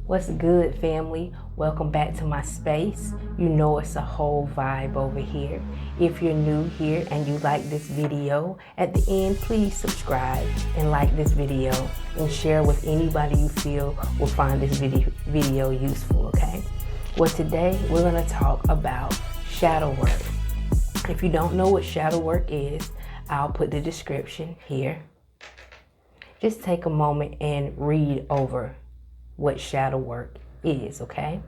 What's good, family? Welcome back to my space. You know it's a whole vibe over here. If you're new here and you like this video, at the end, please subscribe and like this video and share with anybody you feel will find this video useful, okay? Well, today we're going to talk about shadow work. If you don't know what shadow work is, I'll put the description here. Just take a moment and read over what shadow work is, okay?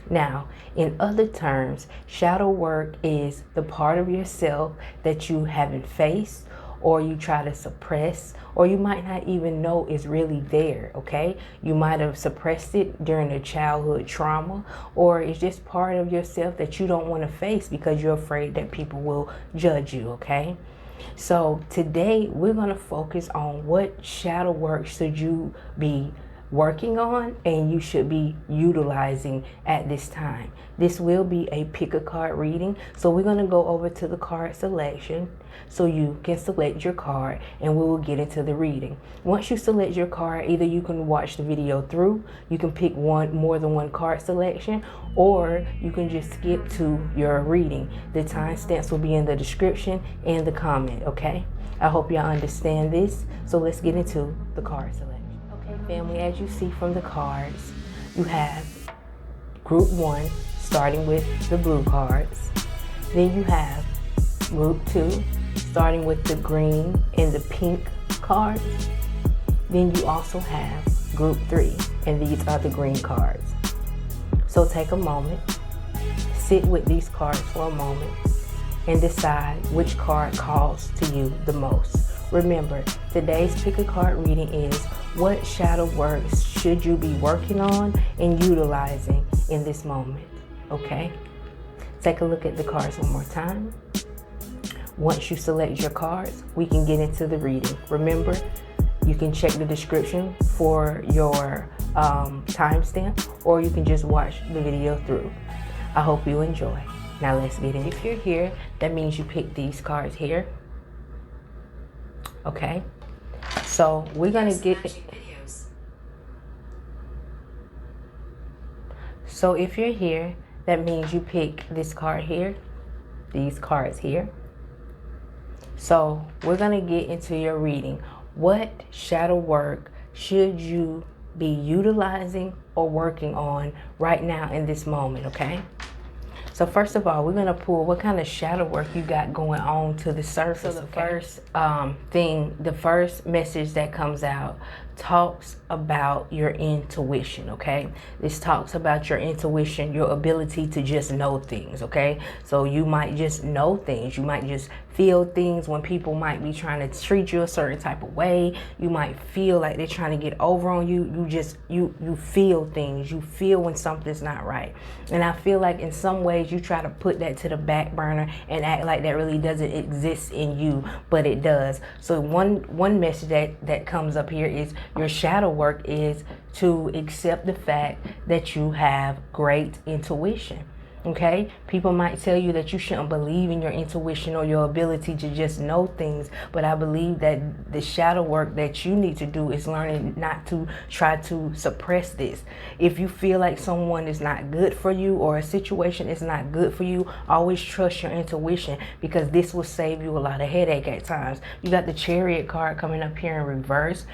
Now, in other terms, shadow work is the part of yourself that you haven't faced, or you try to suppress, or you might not even know is really there, okay? You might have suppressed it during a childhood trauma, or it's just part of yourself that you don't want to face because you're afraid that people will judge you, okay? So today we're going to focus on what shadow work should you be working on and you should be utilizing at this time. This will be a PickaCard reading. So we're going to go over to the card selection so you can select your card and we will get into the reading. Once you select your card, either you can watch the video through, you can pick more than one card selection, or you can just skip to your reading. The timestamps will be in the description and the comment, okay? I hope y'all understand this. So let's get into the card selection. Okay, family, as you see from the cards, you have group 1 starting with the blue cards. Then you have group 2 starting with the green and the pink cards. Then you also have group 3, and these are the green cards. So take a moment, sit with these cards for a moment, and decide which card calls to you the most. Remember, today's PickaCard reading is what shadow work should you be working on and utilizing in this moment, okay? Take a look at the cards one more time. Once you select your cards, we can get into the reading. Remember, you can check the description for your timestamp, or you can just watch the video through. I hope you enjoy. Now let's get in. If you're here, that means you pick these cards here. Okay, so we're gonna get. So if you're here, that means you pick this card here, these cards here. So we're gonna get into your reading. What shadow work should you be utilizing or working on right now in this moment, okay? So first of all, we're gonna pull what kind of shadow work you got going on to the surface. So the first the first message that comes out talks about your intuition, okay? This talks about your intuition, your ability to just know things, okay? So you might just know things. You might just feel things when people might be trying to treat you a certain type of way. You might feel like they're trying to get over on you. You feel things. You feel when something's not right. And I feel like in some ways you try to put that to the back burner and act like that really doesn't exist in you, but it does. So one message that comes up here is your shadow work is to accept the fact that you have great intuition. Okay, people might tell you that you shouldn't believe in your intuition or your ability to just know things, but I believe that the shadow work that you need to do is learning not to try to suppress this. If you feel like someone is not good for you or a situation is not good for you, always trust your intuition, because this will save you a lot of headache at times. You got the Chariot card coming up here in reverse.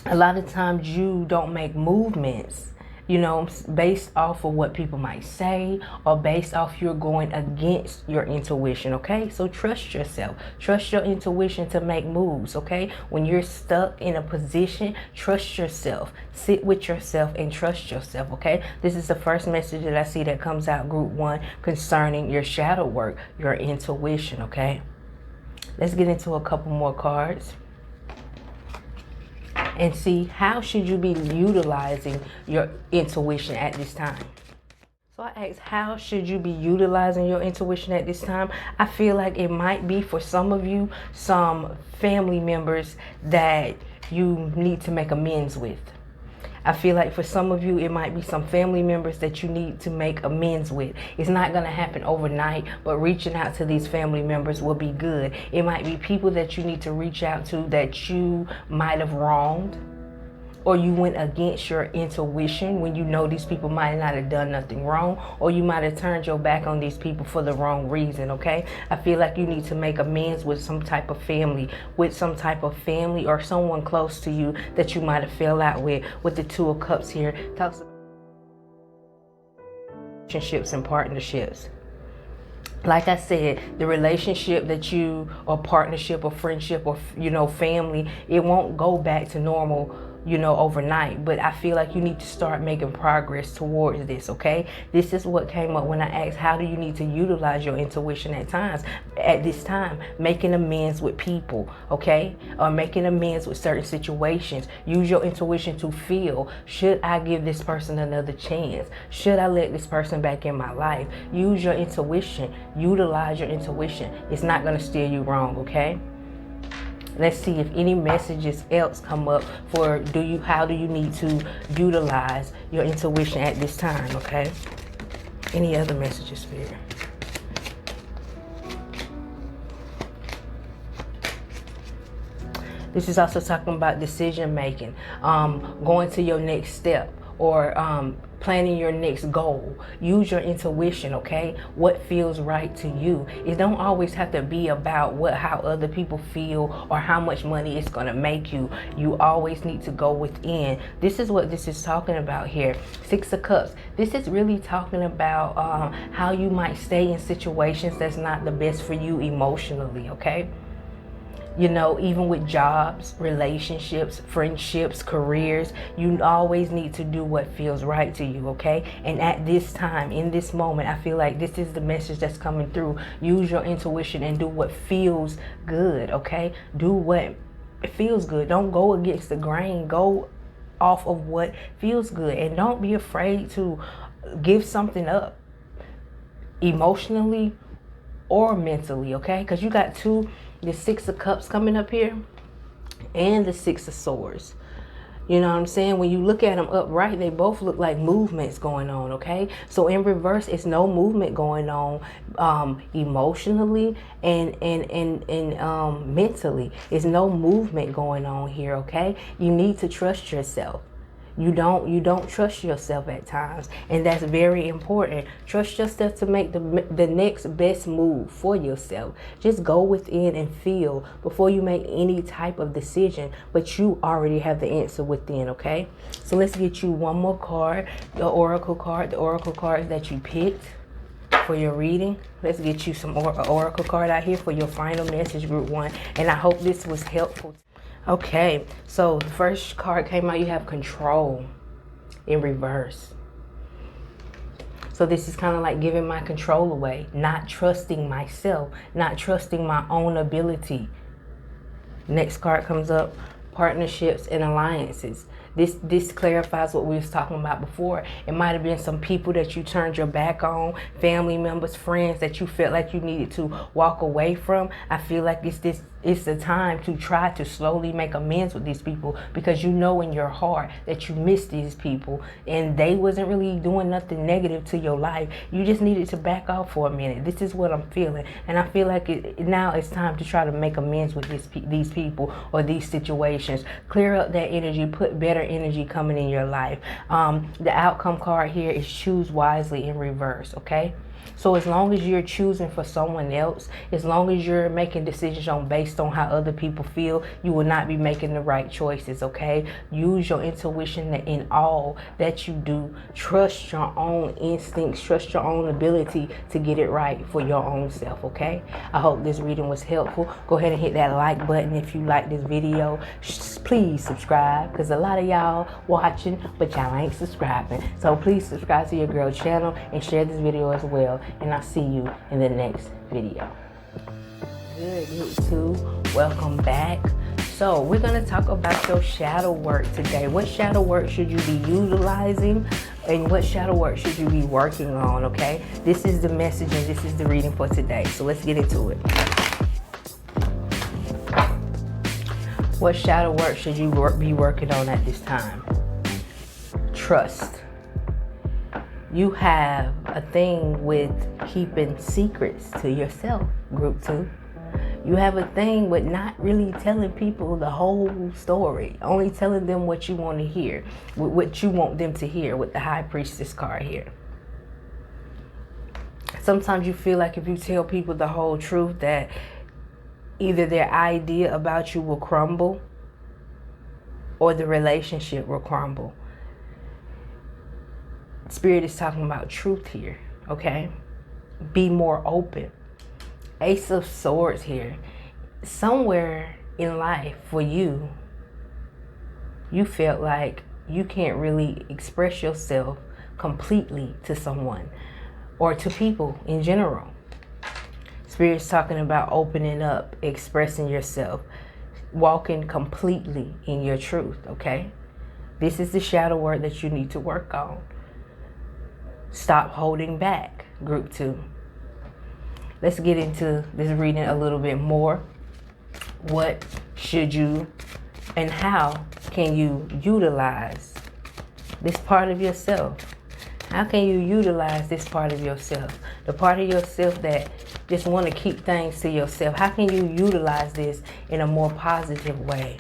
A lot of times you don't make movements, you know, based off of what people might say or based off you're going against your intuition, okay? So trust yourself. Trust your intuition to make moves, okay? When you're stuck in a position, trust yourself. Sit with yourself and trust yourself, okay? This is the first message that I see that comes out, group 1, concerning your shadow work, your intuition, okay? Let's get into a couple more cards and see how should you be utilizing your intuition at this time. So I asked, how should you be utilizing your intuition at this time? I feel like it might be for some of you, some family members that you need to make amends with. I feel like for some of you, it might be some family members that you need to make amends with. It's not going to happen overnight, but reaching out to these family members will be good. It might be people that you need to reach out to that you might have wronged, or you went against your intuition when you know these people might not have done nothing wrong, or you might have turned your back on these people for the wrong reason, okay? I feel like you need to make amends with some type of family, or someone close to you that you might have fell out with the Two of Cups here. Talks about relationships and partnerships. Like I said, the relationship that you, or partnership or friendship or, family, it won't go back to normal, overnight. But I feel like you need to start making progress towards this, okay? This is what came up when I asked, how do you need to utilize your intuition at this time? Making amends with people, okay? Or making amends with certain situations. Use your intuition to feel, should I give this person another chance? Should I let this person back in my life? Use your intuition. Utilize your intuition. It's not going to steer you wrong, okay? Let's see if any messages else come up for how do you need to utilize your intuition at this time, okay? Any other messages, Spirit? This is also talking about decision making, going to your next step, or planning your next goal. Use your intuition, okay? What feels right to you. It don't always have to be about how other people feel or how much money it's gonna make you. You always need to go within. This is what this is talking about here. Six of Cups. This is really talking about how you might stay in situations that's not the best for you emotionally, okay? Even with jobs, relationships, friendships, careers, you always need to do what feels right to you, okay? And at this time, in this moment, I feel like this is the message that's coming through. Use your intuition and do what feels good, okay? Do what feels good. Don't go against the grain. Go off of what feels good. And don't be afraid to give something up emotionally or mentally, okay? Because you got the Six of Cups coming up here and the Six of Swords. You know what I'm saying? When you look at them upright, they both look like movements going on, okay? So in reverse, it's no movement going on emotionally and mentally. It's no movement going on here, okay? You need to trust yourself. You don't trust yourself at times, and that's very important. Trust yourself to make the next best move for yourself. Just go within and feel before you make any type of decision, but you already have the answer within, okay? So let's get you one more card, the oracle card that you picked for your reading. Let's get you some oracle card out here for your final message, group 1, and I hope this was helpful. Okay, so the first card came out, you have control in reverse. So this is kind of like giving my control away, not trusting myself, not trusting my own ability. Next card comes up, partnerships and alliances. This clarifies what we was talking about before. It might have been some people that you turned your back on, family members, friends that you felt like you needed to walk away from. I feel like it's the time to try to slowly make amends with these people, because you know in your heart that you miss these people and they wasn't really doing nothing negative to your life. You just needed to back off for a minute. This is what I'm feeling, and I feel like now it's time to try to make amends with these people or these situations. Clear up that energy, put better energy coming in your life. The outcome card here is choose wisely in reverse, okay? So as long as you're choosing for someone else, as long as you're making decisions based on how other people feel, you will not be making the right choices, okay? Use your intuition in all that you do. Trust your own instincts, trust your own ability to get it right for your own self, okay? I hope this reading was helpful. Go ahead and hit that like button if you like this video. Please subscribe, because a lot of y'all watching, but y'all ain't subscribing. So please subscribe to your girl channel and share this video as well. And I'll see you in the next video. Good, group 2, welcome back. So we're going to talk about your shadow work today. What shadow work should you be utilizing, and what shadow work should you be working on, okay? This is the message and this is the reading for today. So let's get into it. What shadow work should you be working on at this time? trust. You have a thing with keeping secrets to yourself, group 2. You have a thing with not really telling people the whole story, only telling them what you want to hear, what you want them to hear with the High Priestess card here. Sometimes you feel like if you tell people the whole truth that either their idea about you will crumble or the relationship will crumble. Spirit is talking about truth here, okay? Be more open. Ace of Swords here. Somewhere in life for you, you felt like you can't really express yourself completely to someone or to people in general. Spirit's talking about opening up, expressing yourself, walking completely in your truth, okay? This is the shadow work that you need to work on. Stop holding back, group 2. Let's get into this reading a little bit more. What should you and how can you utilize this part of yourself? How can you utilize this part of yourself? The part of yourself that just want to keep things to yourself. How can you utilize this in a more positive way?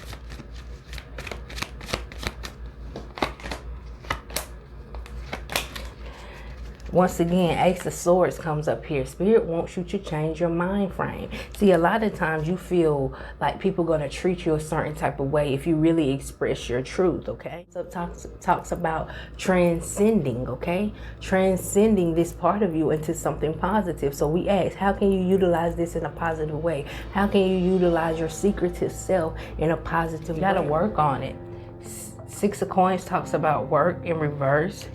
Once again, Ace of Swords comes up here. Spirit wants you to change your mind frame. See, a lot of times you feel like people are going to treat you a certain type of way if you really express your truth, okay? So it talks about transcending, okay? Transcending this part of you into something positive. So we ask, how can you utilize this in a positive way? How can you utilize your secretive self in a positive way? You got to work on it. 6 of Coins talks about work in reverse.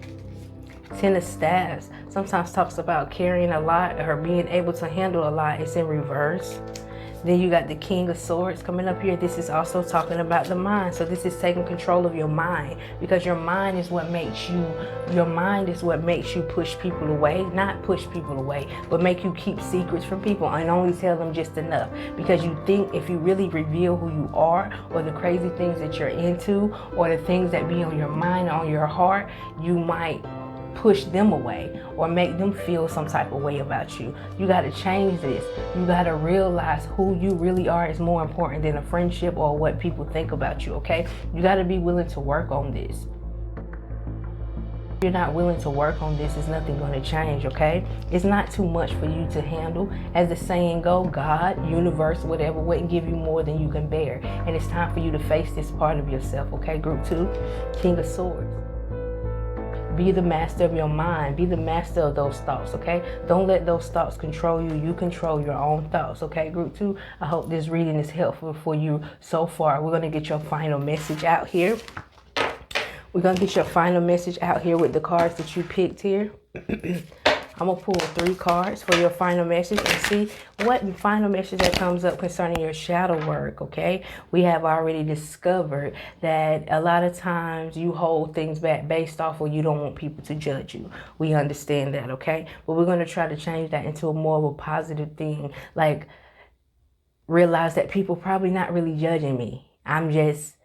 10 of Staves sometimes talks about carrying a lot or being able to handle a lot. It's in reverse. Then you got the King of Swords coming up here. This is also talking about the mind. So this is taking control of your mind, because your mind is what makes you push people away. Not push people away, but make you keep secrets from people and only tell them just enough. Because you think if you really reveal who you are, or the crazy things that you're into, or the things that be on your mind, on your heart, you might push them away or make them feel some type of way about you. You got to change this. You got to realize who you really are is more important than a friendship or what people think about you, okay? You got to be willing to work on this. If you're not willing to work on this, it's nothing going to change, okay? It's not too much for you to handle. As the saying go, God, universe, whatever, wouldn't give you more than you can bear. And it's time for you to face this part of yourself, okay? Group 2, King of Swords. Be the master of your mind. Be the master of those thoughts, okay? Don't let those thoughts control you. You control your own thoughts, okay, group 2? I hope this reading is helpful for you so far. We're going to get your final message out here. We're going to get your final message out here with the cards that you picked here. I'm going to pull 3 cards for your final message and see what final message that comes up concerning your shadow work, okay? We have already discovered that a lot of times you hold things back based off of you don't want people to judge you. We understand that, okay? But we're going to try to change that into a more of a positive thing. Like, realize that people probably not really judging me. I'm just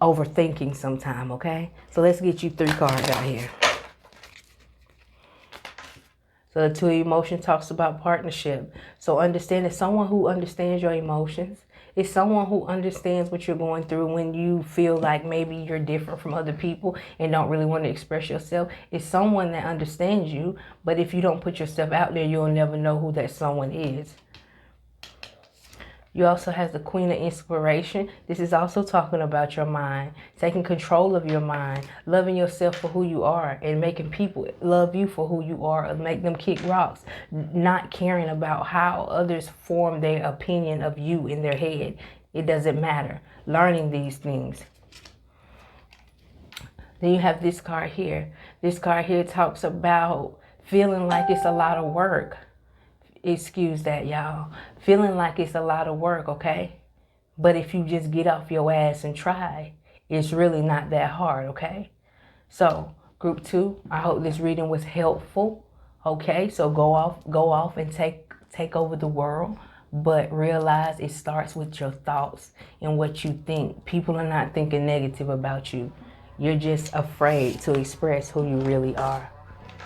overthinking sometime, okay? So let's get you 3 cards out here. So the 2 emotion talks about partnership. So understand that someone who understands your emotions is someone who understands what you're going through when you feel like maybe you're different from other people and don't really want to express yourself. It's someone that understands you, but if you don't put yourself out there, you'll never know who that someone is. You also have the Queen of Inspiration. This is also talking about your mind, taking control of your mind, loving yourself for who you are, and making people love you for who you are, and make them kick rocks, not caring about how others form their opinion of you in their head. It doesn't matter. Learning these things. Then you have this card here. This card here talks about feeling like it's a lot of work. Excuse that, y'all. Feeling like it's a lot of work, okay? But if you just get off your ass and try, it's really not that hard, okay? So, group 2, I hope this reading was helpful, okay? So go off and take over the world, but realize it starts with your thoughts and what you think. People are not thinking negative about you. You're just afraid to express who you really are.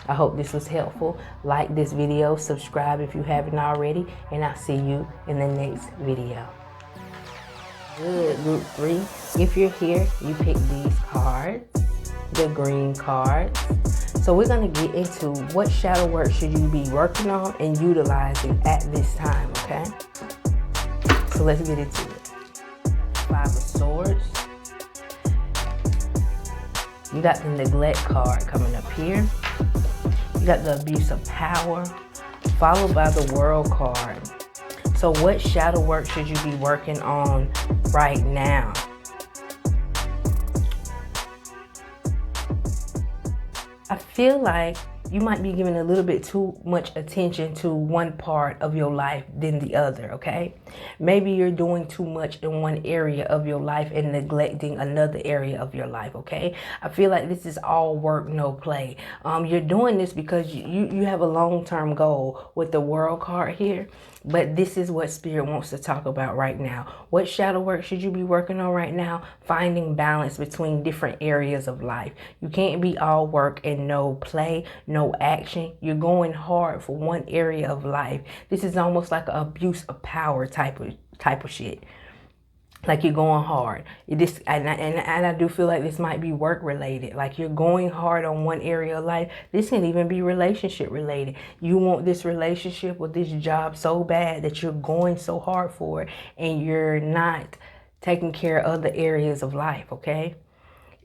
I hope this was helpful. Like this video, subscribe if you haven't already, and I'll see you in the next video. Good, group 3. If you're here, you pick these cards, the green cards. So we're going to get into what shadow work should you be working on and utilizing at this time, okay? So let's get into it. 5 of Swords. You got the Neglect card coming up here. You got the Abuse of Power, followed by the World card. So what shadow work should you be working on right now? I feel like you might be giving a little bit too much attention to one part of your life than the other, okay? Maybe you're doing too much in one area of your life and neglecting another area of your life, okay? I feel like this is all work, no play. You're doing this because you have a long-term goal with the World card here, but this is what Spirit wants to talk about right now. What shadow work should you be working on right now? Finding balance between different areas of life. You can't be all work and no play, no action. You're going hard for one area of life. This is almost like an abuse of power type of shit. Like you're going hard. And I do feel like this might be work related. Like you're going hard on one area of life. This can even be relationship related. You want this relationship or this job so bad that you're going so hard for it and you're not taking care of other areas of life, okay?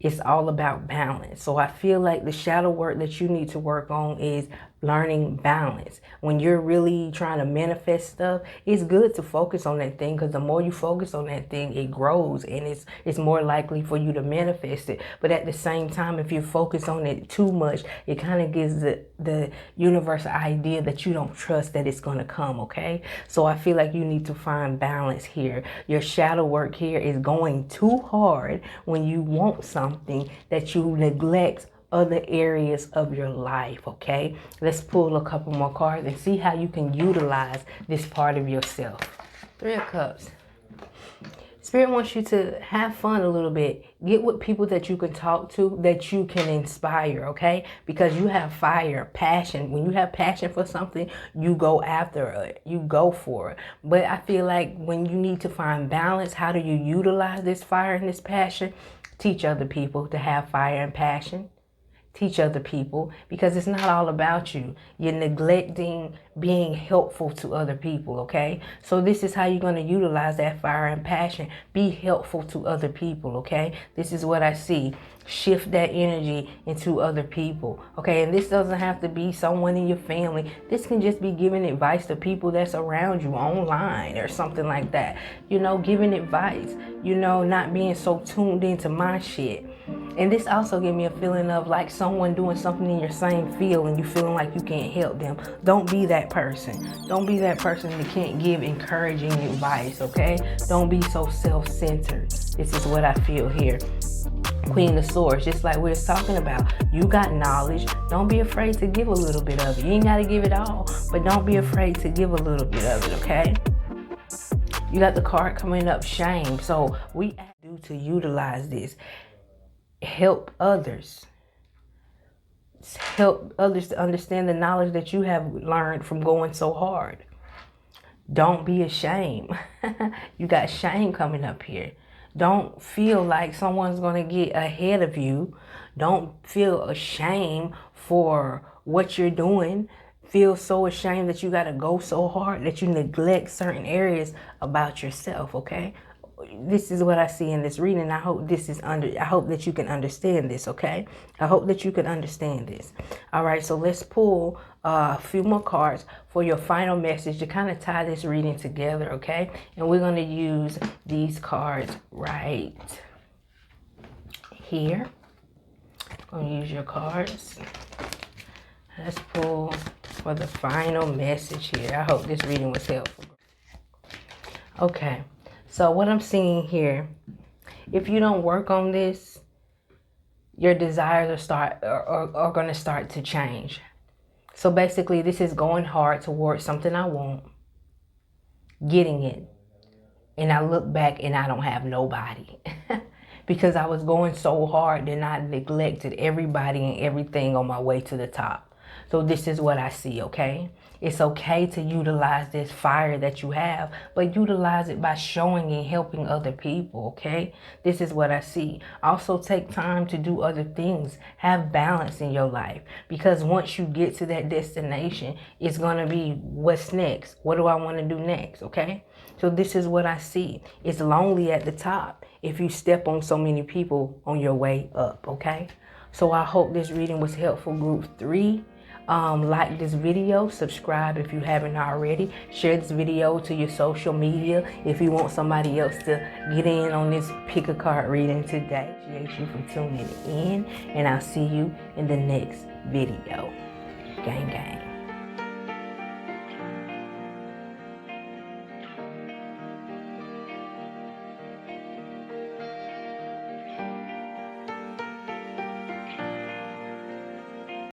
It's all about balance. So I feel like the shadow work that you need to work on is learning balance. When you're really trying to manifest stuff, it's good to focus on that thing, because the more you focus on that thing, it grows and it's more likely for you to manifest it. But at the same time, if you focus on it too much, it kind of gives the universe an idea that you don't trust that it's going to come, okay? So I feel like you need to find balance here. Your shadow work here is going too hard when you want something that you neglect other areas of your life, okay? Let's pull a couple more cards and see how you can utilize this part of yourself. 3 of Cups. Spirit wants you to have fun a little bit. Get with people that you can talk to, that you can inspire, okay? Because you have fire, passion. When you have passion for something, you go after it. You go for it. But I feel like when you need to find balance, how do you utilize this fire and this passion? Teach other people to have fire and passion. Teach other people, because it's not all about you. You're neglecting being helpful to other people, okay? So this is how you're going to utilize that fire and passion. Be helpful to other people, okay? This is what I see. Shift that energy into other people, okay? And this doesn't have to be someone in your family. This can just be giving advice to people that's around you online or something like that. You know, giving advice, you know, not being so tuned into my shit. And this also gives me a feeling of like someone doing something in your same field and you feeling like you can't help them. Don't be that person. Don't be that person that can't give encouraging advice, okay? Don't be so self-centered. This is what I feel here. Queen of Swords, just like we were talking about. You got knowledge. Don't be afraid to give a little bit of it. You ain't got to give it all, but don't be afraid to give a little bit of it, okay? You got the card coming up, shame. So we do to utilize this. Help others. Help others to understand the knowledge that you have learned from going so hard. Don't be ashamed. You got shame coming up here. Don't feel like someone's going to get ahead of you. Don't feel ashamed for what you're doing. Feel so ashamed that you got to go so hard that you neglect certain areas about yourself, okay? This is what I see in this reading. I hope I hope that you can understand this, okay? I hope that you can understand this. All right, so let's pull a few more cards for your final message to kind of tie this reading together, okay? And we're going to use these cards right here. I'm going to use your cards. Let's pull for the final message here. I hope this reading was helpful. Okay. So what I'm seeing here, if you don't work on this, your desires are going to start to change. So basically, this is going hard towards something I want, getting it, and I look back and I don't have nobody. because I was going so hard and I neglected everybody and everything on my way to the top. So this is what I see, okay? It's okay to utilize this fire that you have, but utilize it by showing and helping other people, okay? This is what I see. Also take time to do other things. Have balance in your life, because once you get to that destination, it's going to be what's next? What do I want to do next, okay? So this is what I see. It's lonely at the top if you step on so many people on your way up, okay? So I hope this reading was helpful, group 3. Like this video, subscribe if you haven't already, share this video to your social media if you want somebody else to get in on this pick a card reading today. Appreciate you for tuning in, and I'll see you in the next video. Gang gang.